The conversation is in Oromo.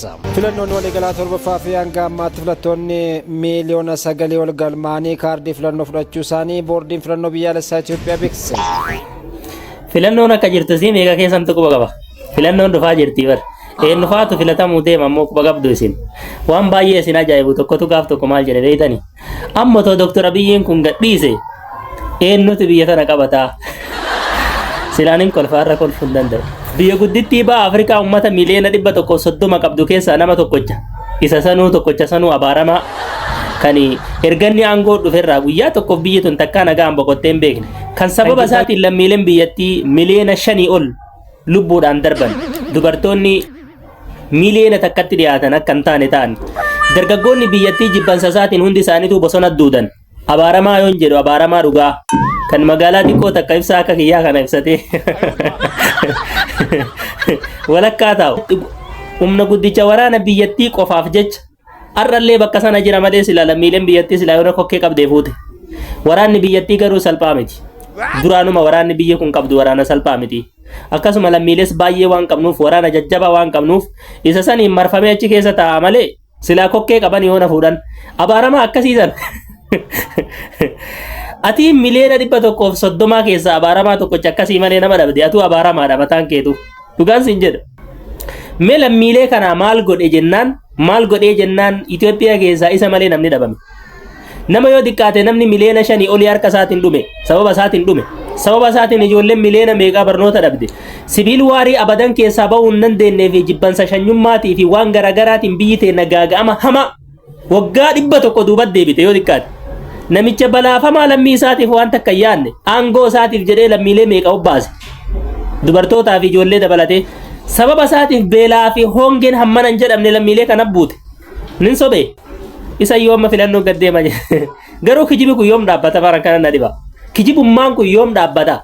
Filannoon waliigalaa torbaffaa fi hanga ammaatti filattoonni miiliyoona 9 ol galmaanii kaardii filannoo fudhachuu isaanii boordiin filannoo biyyaalessaa Itoophiyaa beeksise. Filannoon akka jirtu si meeqa keessamtu quba qaba. Filannoon dhufaa jirti bar. Eenyufaatu filatamuu deema ammoo quba qabdu isin. Waan baay'ee isin ajaa'ibu tokkotu gaaf tokko maal jedhe beeytani. Amma too Dr. Abiyyiin kun gadhiise eenyutu biyya tana qabataa. Silaanin kolfaarra kolfuu hin danda'u. Biyya guddittii ba'a Afrikaa uummata miliyoona 130 qabdu keessaa nama tokkocha. Isa sanuu tokkocha sanuu abaaramaa kan erganni aangoo dhuferraa guyyaa tokkoof biyyi tun takkaa nagaan boqottee hin beekne. Kan sababa isaatiin lammiileen biyyattii miliyoona 5 ol lubbuudhaan darban. Dubartoonni miliyoona takkatti dhiyaatan akka hin taane ta'an. Dargaggoonni biyyattii jibbansa isaatiin hundi isaaniitu bosona duudan. Abaaramaa yoon jedhu abaaramaa dhugaa. Kan magaalaa xiqqoo takka ibsaa akka kiyyaa kana ibsatee walakkaa taa'u. Humna guddicha waraana biyyattii qofaaf jecha har'allee bakka sana jira malee sila lammiileen biyyattii sila yoo kokkee qabdee fuute. Waraanni biyyattii garuu salphaa miti. Duraanuma waraanni biyya kun qabdu waraana salphaa miti. Akkasuma lammiilees baay'ee waan qabnuuf waraana jajjabaa waan qabnuuf isa saniin marfamee achi keessa taa'a malee sila kokkee qaban yoo na fuudhan abaaramaa akkasiisan. Ati miliyoona 130 keessaa abaaramaa tokkocha akkasii malee nama dhabde atu abaaramaadha mataan keetu dhugaan sin jedha. Mee lammiilee kana maal godhe jennaan Itoophiyaa keessaa isa malee namni dhabame. Nama yoo xiqqaate namni miliyoona 5 olii harka isaatiin dhume sababa isaatiin ijoolleen miliyoona meeqaa barnoota dhabde. Sibiil waarii abadan keessaa bahuu hin dandeenyee fi jibbansa shanyummaatii fi waan garaagaraatiin biyyi teenya gaaga'ama hama waggaa 100 duubatti deebite yoo xiqqaate. Namicha balaafamaa lammii isaatiif waan takka yaanne aangoo isaatiif jedhee lammiilee meeqa obbaase. Dubartootaa fi ijoollee dabalatee sababa isaatiif beelaa fi hongeen hammanan jedhamne lammiilee kana buute. Nin sobee isa yooma filannoo gaddeema garuu kijibi kun yoom dhaabbata bara kana na dhiba. Kijibummaan kun yoom dhaabbata.